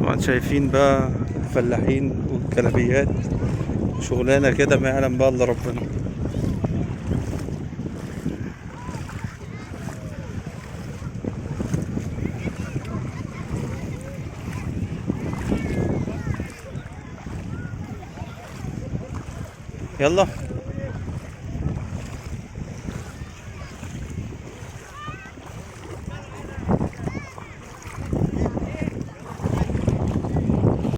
طبعا شايفين بقى الفلاحين والكلابيات، شغلانة كده ما يعلم بقى الا ربنا. يلا.